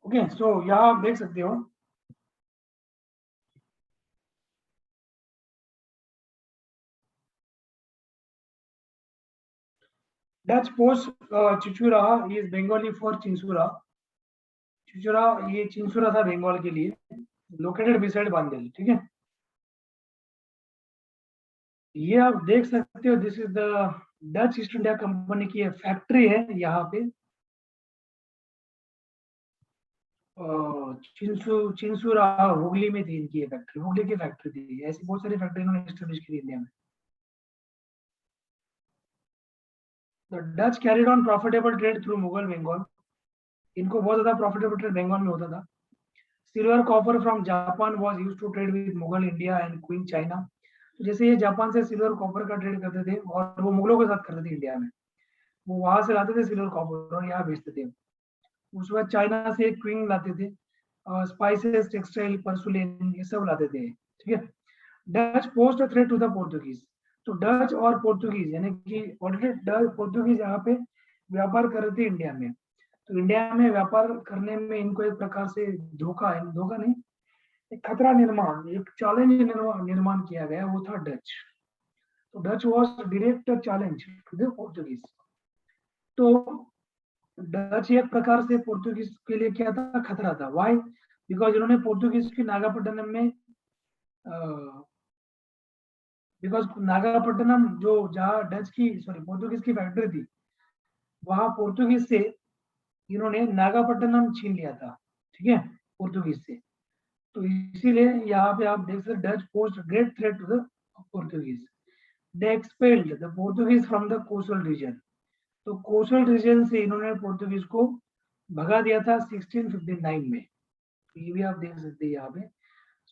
ओके सो यहाँ आप देख सकते हो Dutch post Chichura is Bengali for Chinsura. चिंचोरा, ये चिंचोरा था बंगाल के लिए, लोकेटेड बिसाइड बांदेल, ठीक है। ये आप देख सकते हो, this is the Dutch East India Company की फैक्ट्री है यहाँ पे। चिंसुरा हुगली में थी इनकी ये फैक्ट्री, हुगली की फैक्ट्री थी। ऐसी बहुत सारी फैक्ट्री इन्होंने एस्टेब्लिश की इंडिया में। The Dutch carried on profitable trade through Mughal Bengal. इनको बहुत ज्यादा प्रॉफिटेबल ट्रेड बंगाल में होता था। Silver copper from Japan was used to trade with Mughal India and Qing China. तो जैसे ये जापान से सिल्वर कॉपर का ट्रेड करते थे और वो मुगलों के साथ करते थे इंडिया में, वो वहां से लाते थे सिल्वर कॉपर और यहाँ बेचते थे। उसके बाद चाइना से क्वीन लाते थे, स्पाइसेस, टेक्सटाइल, परसुलिन, ये सब लाते थे, ठीक है। Dutch posed threat to the Portuguese. तो डच और पोर्तुगीज यानी कि ऑलरेडी डच पोर्तुगीज यहाँ पे व्यापार कर रहे थे इंडिया में। तो इंडिया में व्यापार करने में इनको एक प्रकार से धोखा है, धोखा नहीं, एक खतरा निर्माण, एक चैलेंज निर्माण किया गया, वो था डच। तो Dutch was direct challenge to the Portuguese. तो डच एक प्रकार से पोर्तुगीज के लिए क्या था, खतरा था। व्हाई? बिकॉज इन्होंने पोर्तुगीज की नागापट्टनम में, बिकॉज नागापट्टनम जो जहाँ डच की सॉरी पोर्तुगीज की फैक्ट्री थी, वहां पोर्तुगीज से इन्होंने नागापट्टनम छीन लिया था, ठीक है, पोर्तुगीज से। तो इसीलिए यहाँ पे आप देख सकते, Dutch posed great threat to the Portuguese. They expelled the Portuguese from the coastal region. तो कोस्टल रीजन से इन्होंने पोर्तुगीज को भगा दिया था 1659 में। तो ये भी आप देख सकते हैं यहाँ पे।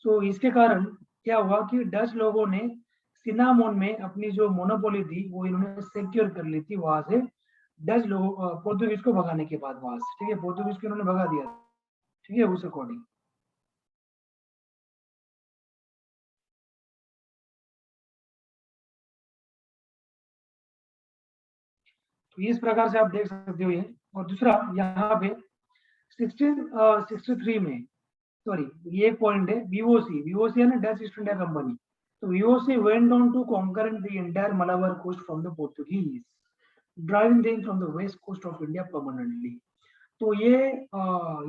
सो इसके कारण क्या हुआ कि डच लोगों ने सिनामोन में अपनी जो मोनोपोली थी वो इन्होंने सिक्योर कर ली थी वहां से, डच लोगों पोर्तुगीज को भगाने के बाद वहां से, ठीक है, पोर्तुगीज को इन्होंने भगा दिया, ठीक है, उस अकॉर्डिंग। तो इस प्रकार से आप देख सकते हो ये। और दूसरा यहाँ पे 1663 में, सॉरी ये एक पॉइंट है, वीओसी, वीओसी है ना, डच ईस्ट इंडिया कंपनी। तो VOC went on to conquer the entire Malabar coast from the Portuguese, driving them from the west coast of India permanently. तो ये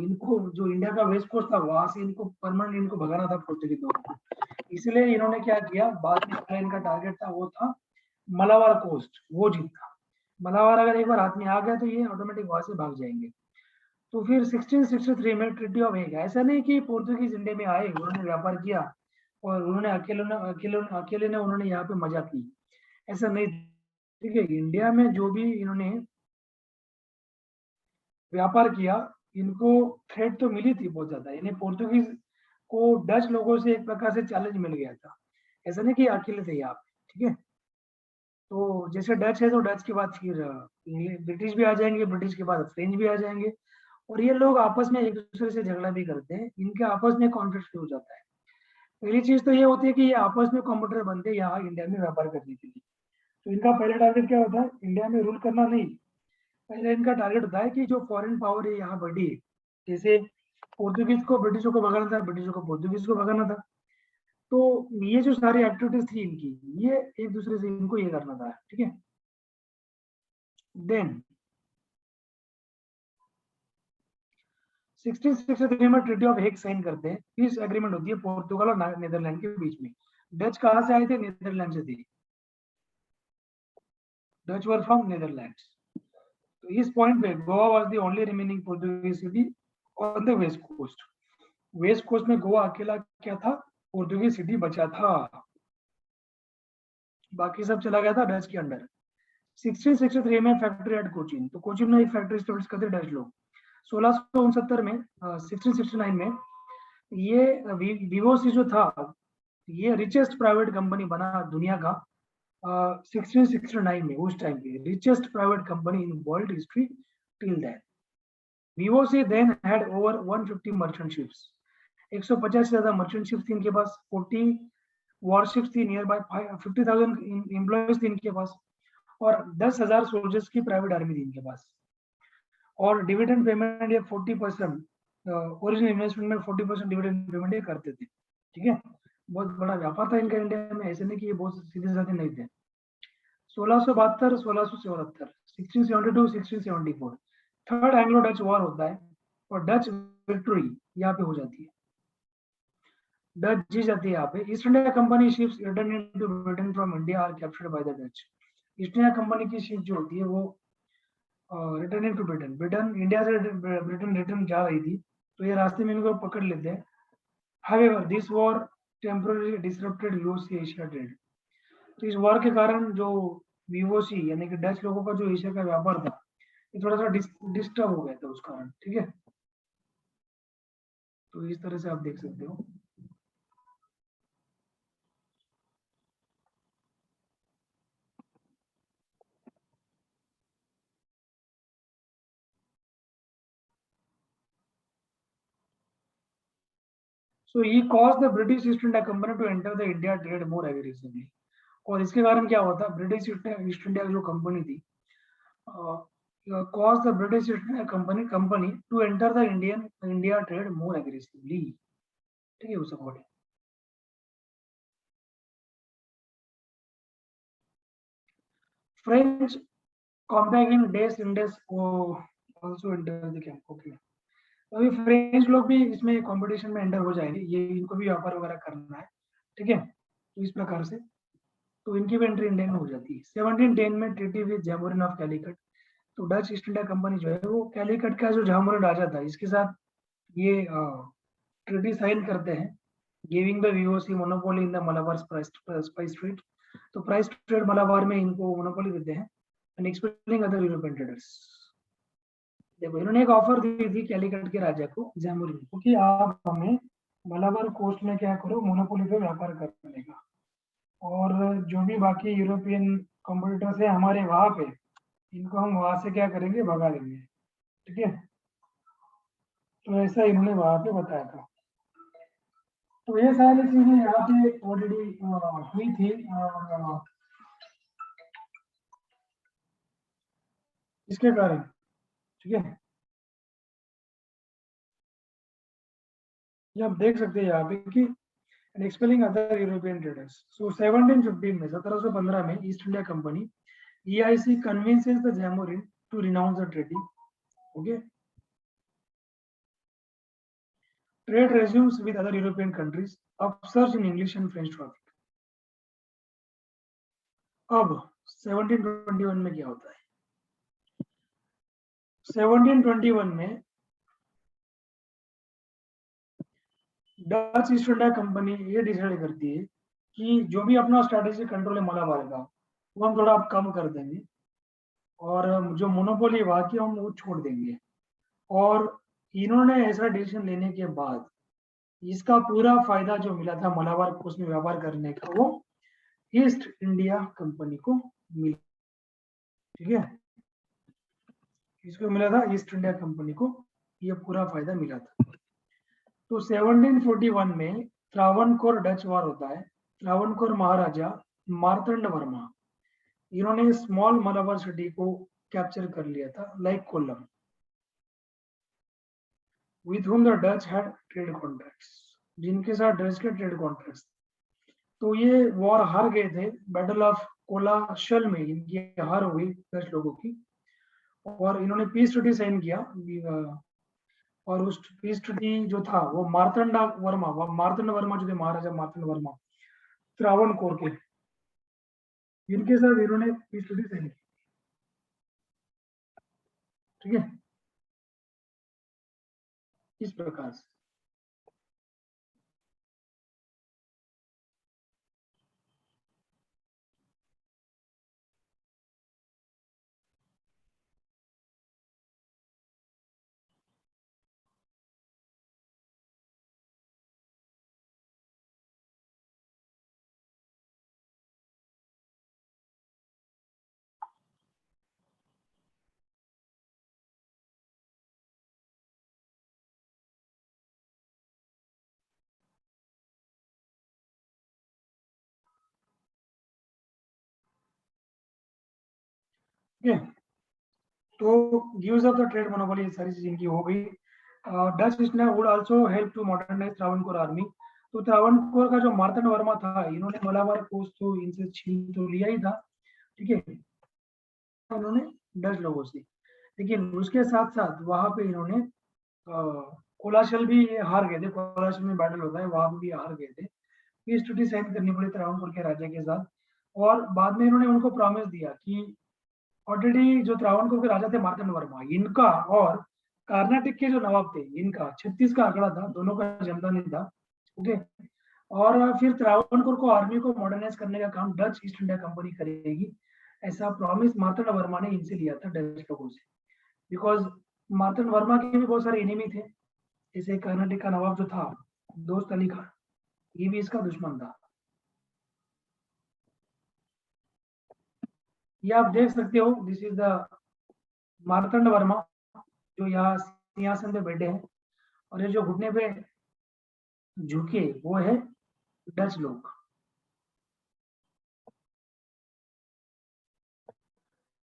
इनको जो इंडिया का वेस्ट कोस्ट था वहां से इनको परमानेंट इनको भगाना था पोर्तुगीज लोगों को। इसलिए इन्होंने क्या किया, बाद में इनका टारगेट था वो था मलाबार कोस्ट, वो जीतना। मलाबार अगर एक बार हाथ में आ गया तो ये ऑटोमेटिक वहां से भाग जाएंगे। तो फिर 1663 में ट्रीटी ऑफ हेग, ऐसा नहीं कि पोर्तुगीज इंडिया में आए, उन्होंने व्यापार किया और उन्होंने अकेले ने उन्होंने यहाँ पे मजा की, ऐसा नहीं, ठीक है। इंडिया में जो भी इन्होंने व्यापार किया, इनको थ्रेट तो मिली थी बहुत ज्यादा, यानी पोर्तुगीज को डच लोगों से एक प्रकार से चैलेंज मिल गया था, ऐसा नहीं कि अकेले थे यहाँ पे, ठीक है। तो जैसे डच है तो डच के बाद फिर ब्रिटिश भी आ जाएंगे, ब्रिटिश के बाद फ्रेंच भी आ जाएंगे, और ये लोग आपस में एक दूसरे से झगड़ा भी करते हैं, इनके आपस में कॉन्फ्लिक्ट भी हो जाता है। पहली चीज तो ये होती है कि ये आपस में कॉम्पिटिटर बनते हैं यहाँ इंडिया में व्यापार करने के लिए। तो इनका पहला टारगेट क्या होता है, इंडिया में रूल करना नहीं, पहले इनका टारगेट होता है कि जो फॉरेन पावर है यहाँ बढ़ी है, जैसे पोर्तुगीज को ब्रिटिशों को भगाना था, ब्रिटिशों को पोर्तुगीज को भगाना था। तो ये जो सारी एक्टिविटीज थी इनकी, ये एक दूसरे से इनको ये करना था, ठीक है। देन 1663 में ट्रीटी ऑफ हेग साइन करते हैं। पीस एग्रीमेंट होती है पोर्तुगाल और नीदरलैंड के बीच में। डच कहाँ से आए थे, नीदरलैंड से थे, डच वर फ्रॉम नीदरलैंड्स। तो इस पॉइंट पे Goa was the only remaining Portuguese city on the west coast. West coast में गोवा अकेला क्या था, पोर्तुगीज सिटी बचा था, बाकी सब चला गया था डच के अंडर। 1663 में फैक्ट्री एट कोचीन, तो कोचीन में एक फैक्ट्री स्टैब्लिश करते डच लोग। 1669 में 1669 में ये विवोसी जो था, ये रिचेस्ट प्राइवेट कंपनी बना दुनिया का 1669 में, उस टाइम पे richest private company in world history till that. VOC then had over 150 merchant ships, 150 से ज्यादा मर्चेंट शिप्स थी इनके पास, 40 वॉरशिप्स थी, नियर बाय 50,000 एम्प्लॉयज थे इनके पास, और 10,000 सोल्जर्स की प्राइवेट आर्मी थी इनके पास। और डिविडेंड पेमेंट ये 40%, ओरिजिनल इन्वेस्टमेंट में 40% डिविडेंड पेमेंट ये करते थे, ठीक है। बहुत बड़ा व्यापार था इनका इंडिया में, ऐसे नहीं कि ये बहुत सीधे साधे नहीं थे। 1672 1674 1672 1674 थर्ड एंग्लो डच वॉर होता है, और डच विक्ट्री यहाँ पे हो जाती है, डच जीत जाती है यहाँ पे। East India Company ships returning to Britain from India are captured by the Dutch. East India Company की शिप जो होती है वो returning to Britain, Britain India से ब्रिटेन रिटर्न जा रही थी, तो ये रास्ते में इनको पकड़ लेते हैं। However this war temporary disrupted USA Asia trade. तो इस वॉर के कारण जो वीओसी यानी कि डच लोगों का जो एशिया का व्यापार था, ये थोड़ा सा डिस्टर्ब हो गया था उस कारण, ठीक है। तो इस तरह से आप देख सकते हो। So he caused the British East India Company to enter the India trade more aggressively. और इसके कारण क्या हुआ था, ब्रिटिश ईस्ट इंडिया जो कंपनी थी, caused the British East India company to enter the India trade more aggressively. ठीक है, उस according. French comparing Des Indes also enter the camp. Okay. अभी फ्रेंच लोग भी इसमें कंपटीशन में एंटर हो जाएंगे, ये इनको भी व्यापार वगैरह करना है, ठीक है। तो इस प्रकार से तो इनकी भी एंट्री इंडिया में हो जाती है। 1710 में treaty with Zamorin of Calicut. तो डच ईस्ट इंडिया कंपनी जो है वो कैलिकट का जो जामोरिन राजा था, इसके साथ ये ट्रीटी साइन करते हैं, giving the VOC monopoly in the Malabar spice trade. तो प्राइस ट्रेड मलाबार में इनको मोनोपोली देते हैं and expelling other European traders. देखो इन्होंने एक ऑफर दी थी कैलिकट के राजा को, जैमुरिन को, कि आप हमें मलाबार कोस्ट में क्या करो, मोनोपोली पे व्यापार करने का, और जो भी बाकी यूरोपियन कॉम्पिटिटर्स है हमारे वहां पे, इनको हम वहां से क्या करेंगे, भगा देंगे, ठीक है। तो ऐसा इन्होंने वहां पे बताया था। तो ये सारी चीजें यहाँ पे ऑलरेडी हुई थी, और इसके कारण, ठीक है, ये आप देख सकते हैं यहाँ पे कि and expelling other European traders. So 1715 में 1715 में east India company EIC convinces the Zamorin to renounce the treaty. Okay. Trade resumes with other European countries. Upsurge in English and French traffic. अब 1721 में क्या होता है? 1721 में डच ईस्ट इंडिया कंपनी ये decide करती है कि जो भी अपना स्ट्रेटेजिक कंट्रोल है मलाबार का, वो हम थोड़ा कम कर देंगे, और जो मोनोपोली वहां की हम वो छोड़ देंगे। और इन्होंने ऐसा डिसीजन लेने के बाद इसका पूरा फायदा जो मिला था मलाबार कोस्ट में व्यापार करने का, वो ईस्ट इंडिया कंपनी को मिला, ठीक है। इसको मिला था ईस्ट इंडिया कंपनी को, ये पूरा फायदा मिला था। तो 1741 में त्रावणकोर डच वार होता है। त्रावणकोर महाराजा मार्तंड वर्मा, इन्होंने स्मॉल मलाबार सिटी को कैप्चर कर लिया था, like Kollam, with whom the Dutch had trade contracts, जिनके साथ डच के ट्रेड कॉन्ट्रैक्ट्स। तो ये वॉर हार गए थे, बैटल ऑफ कोलाशल में इनकी हार हुई डच लोगों की, और इन्होंने पीस ट्रीटी साइन किया। और उस पीस ट्रीटी जो था वो मार्तंड वर्मा जो थे, महाराजा मार्तंड वर्मा त्रावणकोर के, इनके साथ इन्होंने पीस ट्रीटी साइन की, ठीक है, इस प्रकार से। ठीक है, तो use of the trade monopoly, सारी चीज इनकी हो गई। Dutch East India would also help to modernise Travancore army. तो त्रावणकोर का जो मार्तंड वर्मा था, इन्होंने मलाबार कोस्ट तो इनसे छीन तो लिया ही था, ठीक है, उन्होंने डच लोगों से, लेकिन उसके साथ साथ वहां पे इन्होंने कोलाशल भी हार गए थे, कोलाशल में बैटल होता है, वहां भी हार गए थे। पीस ट्रीटी साइन करनी पड़ी त्रावणकोर के राजा के साथ, और बाद में इन्होंने उनको प्रॉमिस दिया कि ऑलरेडी जो त्रावणकोर के राजा थे मार्तंड वर्मा, इनका और कर्नाटक के जो नवाब थे इनका 36 का आंकड़ा था, दोनों का जमता नहीं था। ओके, और फिर त्रावणकोर को आर्मी को मॉडर्नाइज करने का काम डच ईस्ट इंडिया कंपनी करेगी, ऐसा प्रॉमिस मार्तंड वर्मा ने इनसे लिया था डच लोगों से। बिकॉज मार्तंड वर्मा के भी बहुत सारे एनिमी थे, जैसे कर्नाटक का नवाब जो था दोस्त अली खान, ये भी इसका दुश्मन था। ये आप देख सकते हो, this is the Martand Verma जो यहाँ सिंहासन पे बैठे हैं, और ये जो घुटने पे झुके वो है डच लोग।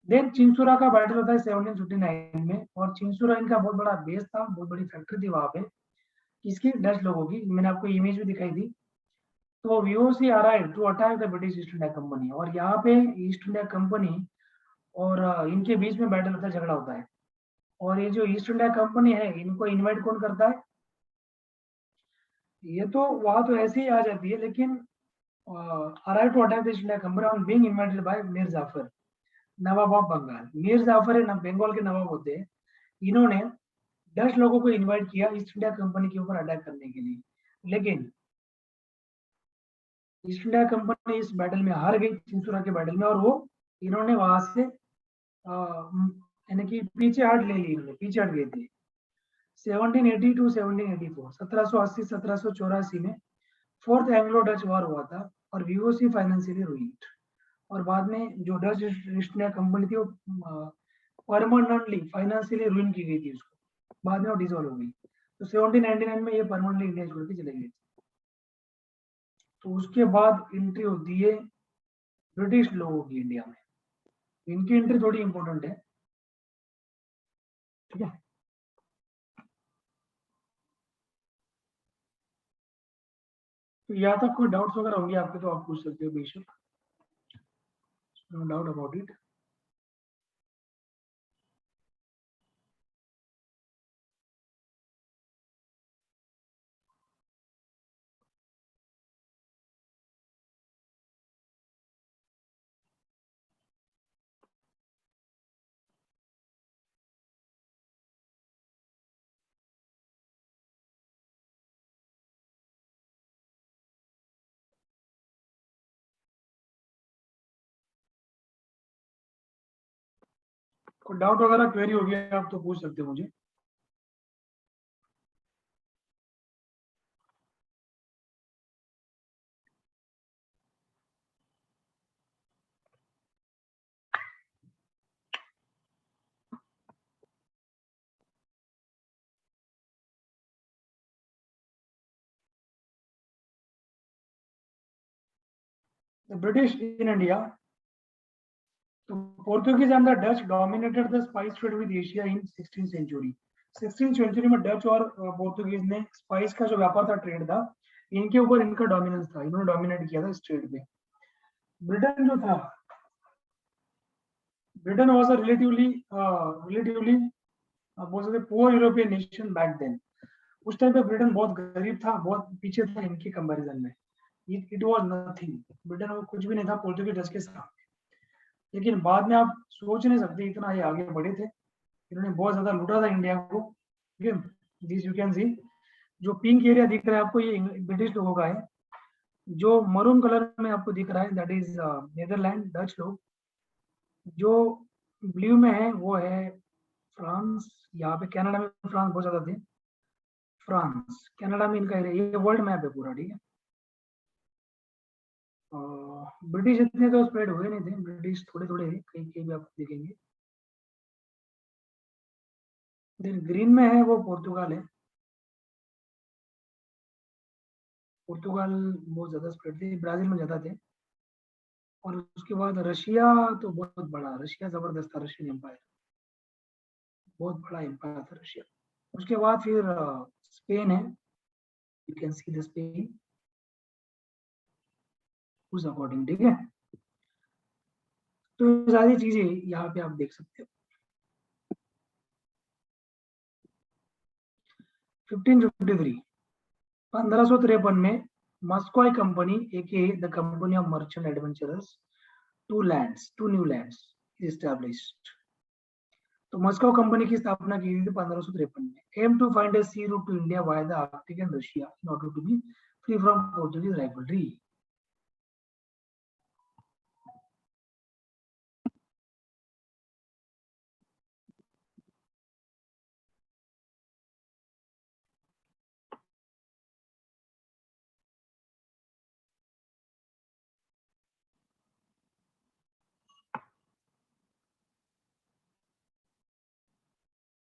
देन चिंसुरा का बैटल होता है 1759 में, और चिंसुरा इनका बहुत बड़ा बेस था, बहुत बड़ी फैक्ट्री थी वहां पे, किसकी, डच लोगों की। मैंने आपको इमेज भी दिखाई थी। तो VOC arrive to attack the British East India Company, और यहाँ पे ईस्ट इंडिया कंपनी और इनके बीच में बैटल होता है, झगड़ा होता है। और ये जो ईस्ट इंडिया कंपनी है, इनको इनवाइट कौन करता है, ये तो वहां तो ऐसे ही आ जाती है, लेकिन arrive to attack the East India Company on being invited by Mir Jafar, Nawab of Bengal. Mir Jafar है ना, बंगाल के नवाब होते हैं, इन्होंने 10 लोगों को इनवाइट किया ईस्ट इंडिया कंपनी के ऊपर अटैक करने के लिए, लेकिन ईस्ट इंडिया कंपनी इस बैटल में हार गई, चिंसुरा के बैटल में, और वो इन्होंने वहां से यानी कि पीछे हट ले ली, इन्होंने पीछे हट गए थे। 1780 टू 1784, 1780 1784 में फोर्थ एंग्लो डच वॉर हुआ था, और वीओसी फाइनेंशियली रूइंड, और बाद में जो डच ईस्ट इंडिया कंपनी थी वो परमानेंटली फाइनेंशियली रूइन की गई थी उसको, बाद में वो डिसॉल्व हो गई। तो 1799 में ये परमानेंटली इंडिया छोड़ के चले गए। तो उसके बाद एंट्री होती है ब्रिटिश लोगों की इंडिया में। इनकी एंट्री थोड़ी इंपॉर्टेंट है, ठीक है। तो यहाँ तक कोई डाउट्स वगैरह होंगे आपके तो आप पूछ सकते हो बेशक, नो डाउट अबाउट इट। कोई डाउट वगैरह क्वेरी होगी आप तो पूछ सकते हो मुझे। The British in India, the Portuguese and the Dutch dominated the spice trade with Asia in 16th century. 16th century में डच और पोर्तुगीज ने स्पाइस का जो व्यापार था, ट्रेड था, इनके ऊपर इनका डोमिनेंस था, इन्होंने डोमिनेट किया था इस ट्रेड पे। ब्रिटेन जो था, ब्रिटेन वाज अ रिलेटिवली बोल सकते poor European nation back then. उस टाइम पे ब्रिटेन बहुत गरीब था, बहुत पीछे था इनके कंपैरिजन में। इट वाज नथिंग, ब्रिटेन में कुछ भी नहीं था पोर्तुगीज डच के साथ। लेकिन बाद में आप सोच नहीं सकते इतना ये आगे बढ़े थे, इन्होंने बहुत ज्यादा लूटा था इंडिया को। ठीक है, दिस यू कैन सी, जो पिंक एरिया दिख रहा है आपको ये ब्रिटिश लोगों का है, जो मरून कलर में आपको दिख रहा है दैट इज नेदरलैंड डच लोग, जो ब्लू में है वो है फ्रांस। यहाँ पे कनाडा में फ्रांस बहुत ज्यादा थे, फ्रांस कनाडा में इनका एरिया, ये वर्ल्ड मैप है पूरा, ठीक है। ब्रिटिश इतने तो स्प्रेड हुए नहीं थे, ब्रिटिश थोड़े थोड़े थे, कहीं कहीं भी आप देखेंगे। देन ग्रीन में है वो पोर्तुगाल है, पोर्तुगाल बहुत ज्यादा स्प्रेड थे, ब्राजील में ज्यादा थे। और उसके बाद रशिया, तो बहुत बड़ा, रशिया जबरदस्त था, रशियन एम्पायर बहुत बड़ा एम्पायर था रशिया। उसके बाद फिर स्पेन है, you can see the Spain उस अकॉर्डिंग, ठीक है। तो सारी चीजें यहाँ पे आप देख सकते हो। 1553 1553 में Muscovy company aka the company of merchant adventurers two new lands established. तो मस्को कंपनी की स्थापना की गई थी 1553 में. Aim to find a sea route to India via the Arctic and Russia in order to be free from Portuguese rivalry.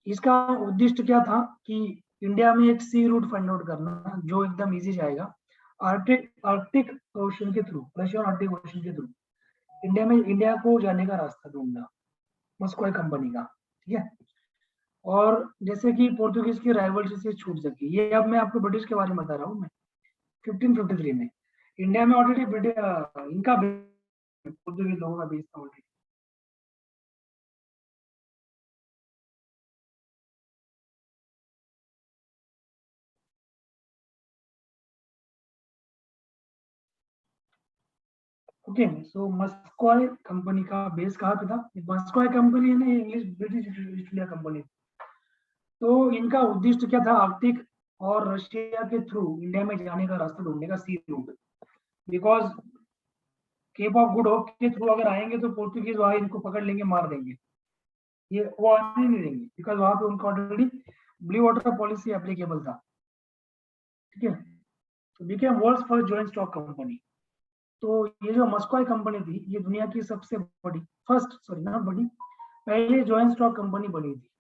इसका उद्देश्य क्या था कि इंडिया में एक सी रूट फाइंड आउट करना जो एकदम इजी जाएगा आर्कटिक ओशन के थ्रू, रशियन आर्कटिक ओशन के थ्रू इंडिया को जाने का रास्ता ढूंढना मस्कॉय कंपनी का. ठीक है. और जैसे कि पोर्तुगीज की राइवल्री से छूट सकी. ये अब मैं आपको ब्रिटिश के बारे में बता रहा हूँ. मैं 1553 में इंडिया में ऑलरेडी इनका पोर्तुगीज लोगों का बेस था ऑलरेडी. ओके. सो मस्कॉय कंपनी का बेस कहाँ पे था? मस्कॉय कंपनी है ना, English British East India Company. तो इनका उद्देश्य क्या था? आर्कटिक और रशिया के थ्रू इंडिया में जाने का रास्ता ढूंढने का, sea route. Because Cape of Good Hope के थ्रू अगर आएंगे तो पोर्तुगीज वहां इनको पकड़ लेंगे, मार देंगे. ये वो आने नहीं देंगे बिकॉज वहां पे उनका already blue water policy applicable था. ठीक है. तो became world's first joint stock company. तो ये जो मस्कॉय कंपनी थी ये दुनिया की सबसे बड़ी पहले जॉइंट स्टॉक कंपनी बनी थी.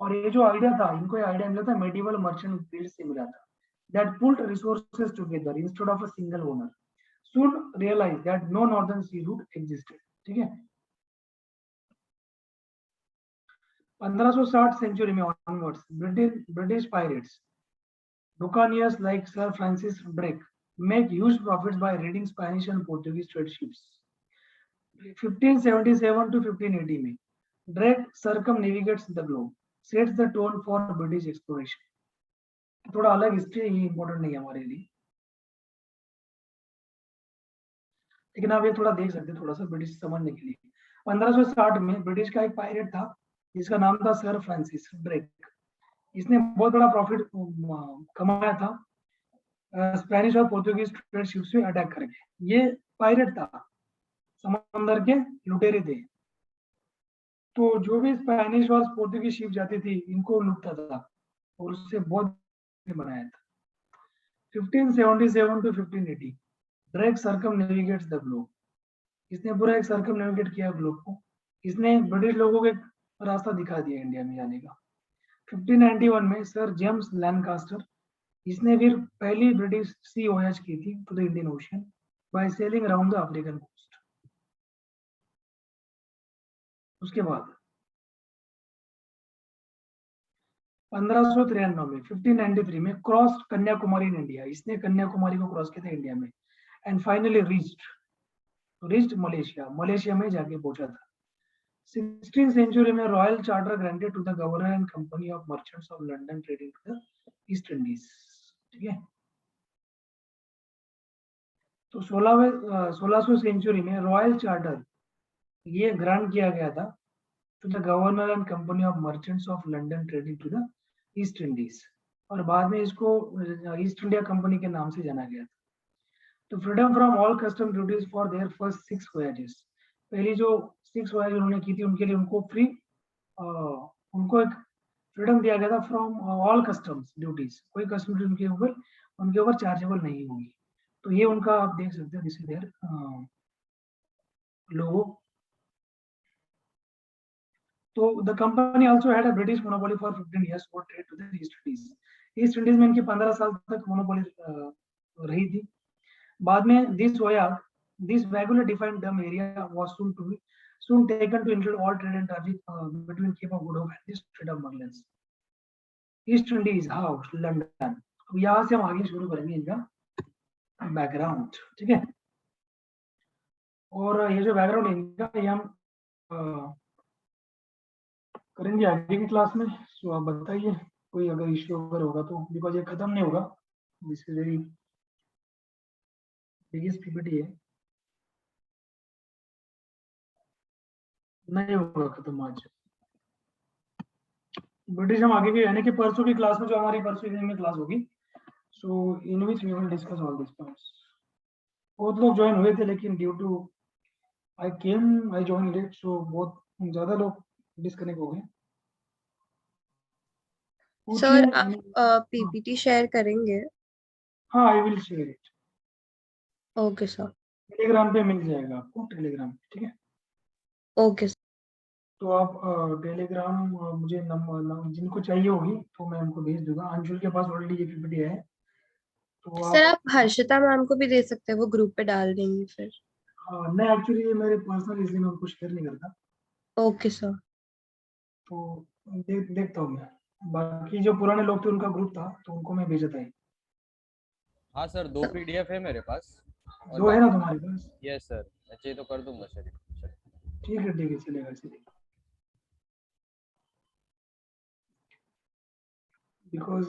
और ये जो आइडिया था, इनको ये आइडिया मिला था मेडिवल मर्चेंट गिल्ड से मिला था. That pulled resources together instead of a single owner. soon realized that no northern sea route existed. ठीक है. 1560 सेंचुरी में onwards British pirates buccaneers like Sir Francis Drake make huge profits by raiding Spanish and Portuguese trade ships. 1577 to 1580 में Drake circumnavigates the globe, sets the tone for British exploration. थोड़ा अलग history, ये important नहीं है हमारे लिए, लेकिन आप ये थोड़ा देख सकते हैं थोड़ा सा ब्रिटिश समझने के लिए. 1560 में ब्रिटिश का एक पायरेट था जिसका नाम था सर फ्रांसिस ड्रेक. इसने बहुत बड़ा प्रॉफिट कमाया था स्पेनिश और पोर्तुगीज ट्रेड शिप्स पे अटैक करके. ये पायरेट था, समंदर के लुटेरे थे. तो जो भी स्पेनिश और पोर्तुगीज शिप जाती थी इनको लूटता था और उससे बहुत बनाया था. 1577 to 1580 ड्रेक सर्कमनेविगेट्स द ग्लोब. इसने पूरा एक सर्कमनेविगेट किया ग्लोब को. इसने ब्रिटिश लोगों को रास्ता दिखा दिया इंडिया में जाने का. 1591 में सर जेम्स लैनकास्टर, इसने फिर पहली ब्रिटिश सी वॉयज की थी to the Indian Ocean by sailing around the African coast. उसके बाद 1593 में 1593 में क्रॉस कन्याकुमारी इन इंडिया. इसने कन्याकुमारी को क्रॉस किया था इंडिया में. एंड फाइनली रीच्ड मलेशिया में जाके पहुंचा था. 16th सेंचुरी में royal charter granted to the governor and company of merchants of London trading to the East Indies. ठीक है. तो 16वीं सेंचुरी में रॉयल चार्टर ये ग्रांट किया गया था to the governor and company of merchants of London trading to the East Indies. और बाद में इसको ईस्ट इंडिया कंपनी के नाम से जाना गया था. तो freedom from all custom duties for their first 6 voyages. पहली जो 6 वॉयज उन्होंने की थी उनके लिए उनको एक फ्रीडम दिया गया था फ्रॉम ऑल कस्टम्स ड्यूटीज. कोई कस्टम ड्यूटी उनके ऊपर चार्जेबल नहीं होगी. तो ये उनका आप देख सकते हैं दिस इज देयर लोगो. तो the company also had a British monopoly for 15 years for trade to the East Indies. East Indies में इनकी 15 साल तक मोनोपोली रही थी. बाद में this vaguely defined term area was soon taken to include all trade and traffic between Cape of Good Hope and the Strait of Magellan. East Indies House, London. अब यहाँ से हम आगे शुरू करेंगे इनका बैकग्राउंड. ठीक है. और ये जो बैकग्राउंड है इनका ये हम करेंगे आगे की क्लास में. सो आप बताइए कोई अगर इश्यू अगर होगा तो, बिकॉज ये खत्म नहीं होगा, this is very biggest PPT है, नहीं होगा खत्म आज। ब्रिटिश हम आगे भी, यानी कि परसों की क्लास में, जो हमारी परसों इवनिंग में क्लास होगी, so in which we will discuss all this points. बहुत लोग ज्वाइन हुए थे, लेकिन due to I join late, so बहुत ज्यादा लोग डिस्कनेक्ट हो गए। सर पूछिए। आप पीपीटी शेयर करेंगे? हाँ, I will share it, okay sir. Telegram पे मिल जाएगा आपको, टेलीग्राम, ठीक है। Okay sir. तो आप टेलीग्राम, मुझे जिनको चाहिए होगी तो मैं उनको भेज दूंगा। अंशुल के पास ऑलरेडी ये पीपीटी है, तो सर आप, आप हर्षिता मैम को भी दे सकते हैं, वो ग्रुप पे डाल देंगी फिर। नहीं एक्चुअली ये मेरे पर्सनल, इसलिए मैं उनको शेयर नहीं करता। Okay sir. तो देखता हूँ मैं, बाकी जो पुराने लोग थे उनका ग्रुप था, तो उनको मैं भेजा था। हाँ सर, 2 पीडीएफ है मेरे पास। और दो है ना तुम्हारे पास? यस सर, मैं चाहिए तो कर दूंगा सर। ठीक है चलेगा चलेगा। बिकॉज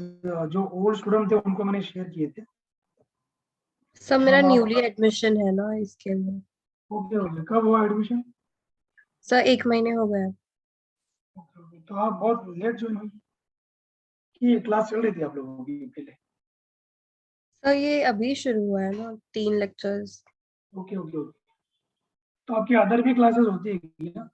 जो ओल्ड स्टूडेंट थे उनको मैंने शेयर किए थे। सर मेरा अब न्यूली आप, एडमिशन है ना, इसके लिए। ओके, कब हुआ एडमिशन? सर 1 महीने हो गया। ओके, तो आप बहुत लेट ज्वाइन हुई कि क्लास चल रही थी आप लोगों की पहले? सर ये अभी शुरू हुआ है ना, 3 लेक्चर्स। Okay okay okay. तो आपकी अदर भी क्लासेस होती है क्या?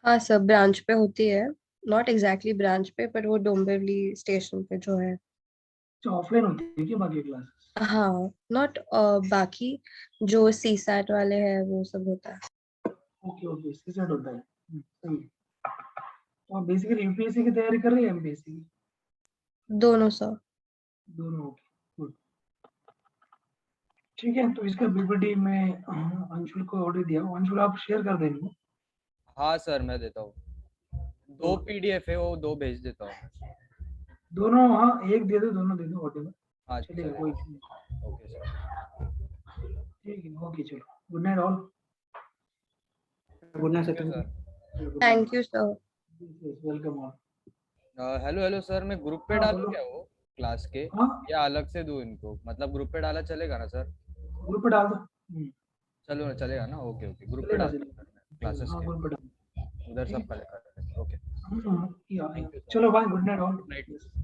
हाँ सर, ब्रांच पे होती है। नॉट एग्जैक्टली ब्रांच पे, पर वो डोंबिवली स्टेशन पे जो है। अच्छा, ऑफलाइन होती है क्या बाकी क्लासेस? हाँ, नॉट बाकी जो सी सैट वाले हैं वो सब होता है। ओके ओके, सीसेट होता है। सही है। तो आप बेसिकली यूपीएससी की तैयारी कर रहे हैं, एमपीएससी की? दोनों सर। दोनों, ओके, गुड। ठीक है, तो इसका पीपीटी मैं अंशुल को ऑर्डर दिया हूँ। अंशुल आप शेयर कर देंगे? हाँ सर, मैं देता हूँ। 2 पीडीएफ है, वो 2 भेज देता हूँ। दोनों, हाँ, एक दे दो, दोनों दे दो, व्हाटएवर हाँ चलेगा, चलेगा। कोई इशू नहीं। Okay sir. ठीक है, ओके, चलो, good night all. Good night thank you sir. Sir. Thank you sir. Welcome all. Hello hello sir, मैं ग्रुप पे हाँ डालूँ बोलो। क्या वो क्लास के, हाँ, या अलग से दूँ इनको? मतलब ग्रुप पे डाला चलेगा ना सर? ग्रुप पे डाल दो। चलो ना, चलेगा ना? ओके ओके, ग्रुप पे चलेगा डालता हूँ सर, चलेगा, क्लासेस हाँ, के ग्रुप पे डाल दो। उधर ठीक सब है। कलेक्ट कर लेंगे। ओके, या थैंक यू सर। चलो, bye, good night all. Good night.